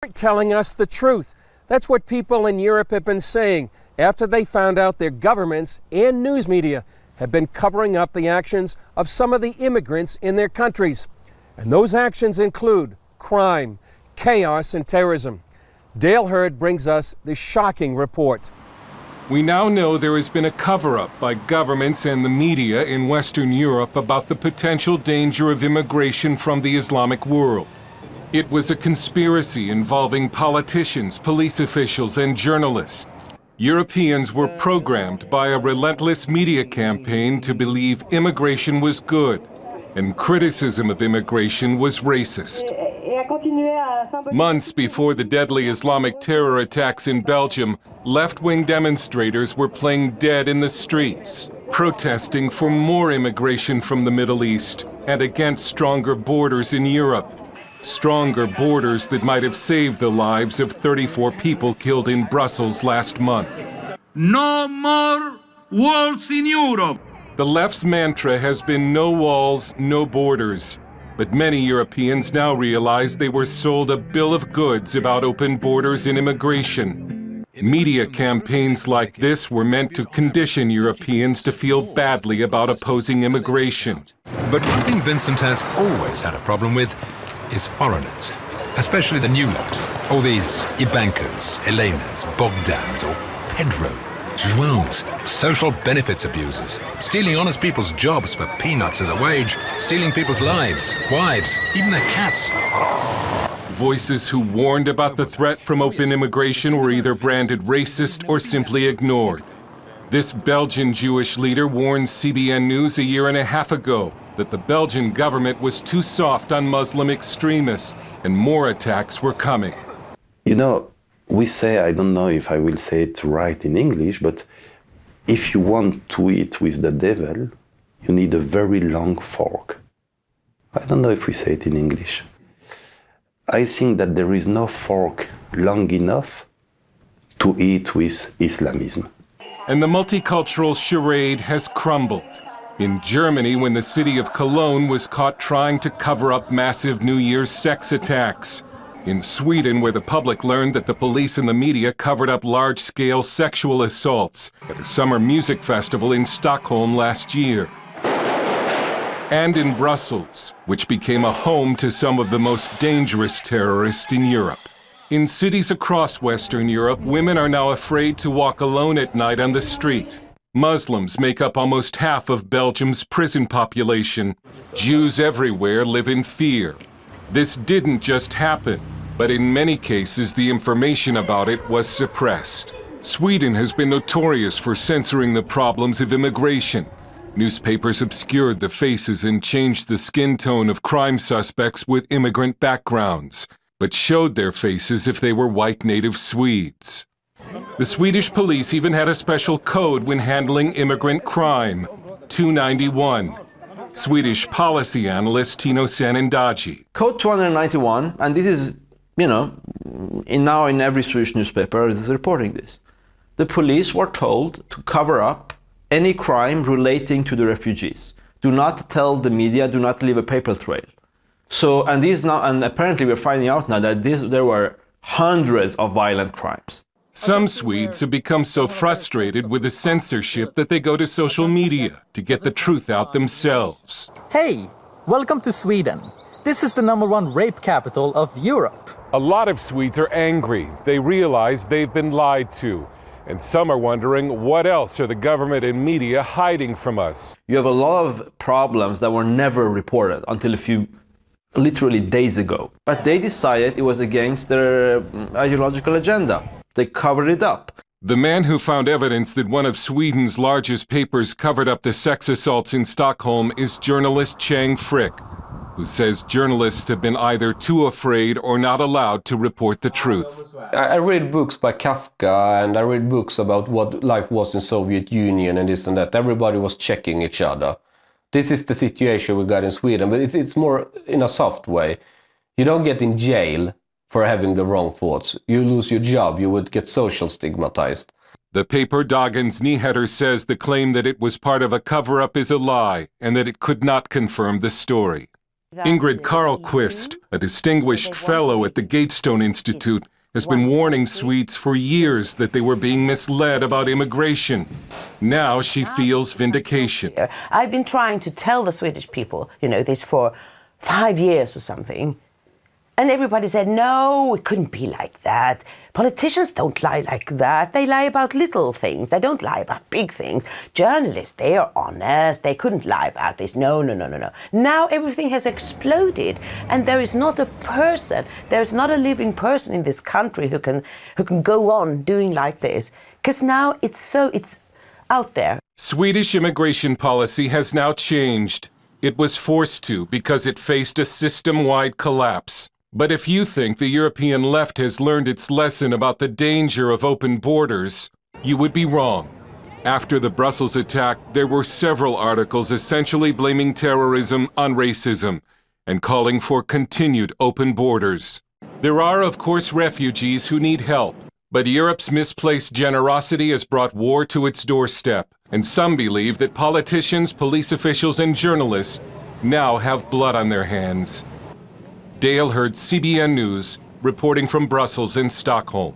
Aren't telling us the truth. That's what people in Europe have been saying after they found out their governments and news media have been covering up the actions of some of the immigrants in their countries. And those actions include crime, chaos, and terrorism. Dale Hurd brings us the shocking report. We now know there has been a cover-up by governments and the media in Western Europe about the potential danger of immigration from the Islamic world. It was a conspiracy involving politicians, police officials, and journalists. Europeans were programmed by a relentless media campaign to believe immigration was good, and criticism of immigration was racist. Months before the deadly Islamic terror attacks in Belgium, left-wing demonstrators were playing dead in the streets, protesting for more immigration from the Middle East and against stronger borders in Europe. Stronger borders that might have saved the lives of 34 people killed in Brussels last month. No more walls in Europe. The left's mantra has been no walls, no borders. But many Europeans now realize they were sold a bill of goods about open borders and immigration. Media campaigns like this were meant to condition Europeans to feel badly about opposing immigration. But one thing Vincent has always had a problem with is foreigners, especially the new lot. All these Ivankas, Elenas, Bogdans, or Pedro, Joaos, social benefits abusers, stealing honest people's jobs for peanuts as a wage, stealing people's lives, wives, even their cats. Voices who warned about the threat from open immigration were either branded racist or simply ignored. This Belgian Jewish leader warned CBN News a year and a half ago that the Belgian government was too soft on Muslim extremists and more attacks were coming. You know, we say, I don't know if I will say it right in English, but if you want to eat with the devil, you need a very long fork. I don't know if we say it in English. I think that there is no fork long enough to eat with Islamism. And the multicultural charade has crumbled. In Germany, when the city of Cologne was caught trying to cover up massive New Year's sex attacks. In Sweden, where the public learned that the police and the media covered up large-scale sexual assaults at a summer music festival in Stockholm last year. And in Brussels, which became a home to some of the most dangerous terrorists in Europe. In cities across Western Europe, women are now afraid to walk alone at night on the street. Muslims make up almost half of Belgium's prison population. Jews everywhere live in fear. This didn't just happen, but in many cases the information about it was suppressed. Sweden has been notorious for censoring the problems of immigration. Newspapers obscured the faces and changed the skin tone of crime suspects with immigrant backgrounds, but showed their faces if they were white native Swedes. The Swedish police even had a special code when handling immigrant crime, 291. Swedish policy analyst Tino Sanandaji. Code 291, and this is, now in every Swedish newspaper is reporting this. The police were told to cover up any crime relating to the refugees. Do not tell the media, do not leave a paper trail. So, and apparently we're finding out now that there were hundreds of violent crimes. Some Swedes have become so frustrated with the censorship that they go to social media to get the truth out themselves. Hey, welcome to Sweden. This is the #1 rape capital of Europe. A lot of Swedes are angry. They realize they've been lied to. And some are wondering, what else are the government and media hiding from us? You have a lot of problems that were never reported until literally days ago. But they decided it was against their ideological agenda. They covered it up. The man who found evidence that one of Sweden's largest papers covered up the sex assaults in Stockholm is journalist Chang Frick, who says journalists have been either too afraid or not allowed to report the truth. I read books by Kafka, and I read books about what life was in Soviet Union and this and that. Everybody was checking each other. This is the situation we got in Sweden, but it's more in a soft way. You don't get in jail for having the wrong thoughts. You lose your job, you would get social stigmatized. The paper Dagens Nyheter says the claim that it was part of a cover-up is a lie and that it could not confirm the story. Ingrid Carlquist, a distinguished fellow at the Gatestone Institute, has been warning Swedes for years that they were being misled about immigration. Now she feels vindication. I've been trying to tell the Swedish people, this for 5 years or something. And everybody said, no, it couldn't be like that. Politicians don't lie like that. They lie about little things. They don't lie about big things. Journalists, they are honest. They couldn't lie about this. No. Now everything has exploded. And there is not a person, there is not a living person in this country who can go on doing like this. Because now it's out there. Swedish immigration policy has now changed. It was forced to because it faced a system-wide collapse. But if you think the European left has learned its lesson about the danger of open borders, you would be wrong. After the Brussels attack, there were several articles essentially blaming terrorism on racism and calling for continued open borders. There are, of course, refugees who need help, but Europe's misplaced generosity has brought war to its doorstep, and some believe that politicians, police officials, and journalists now have blood on their hands. Dale Hurd, CBN News, reporting from Brussels and Stockholm.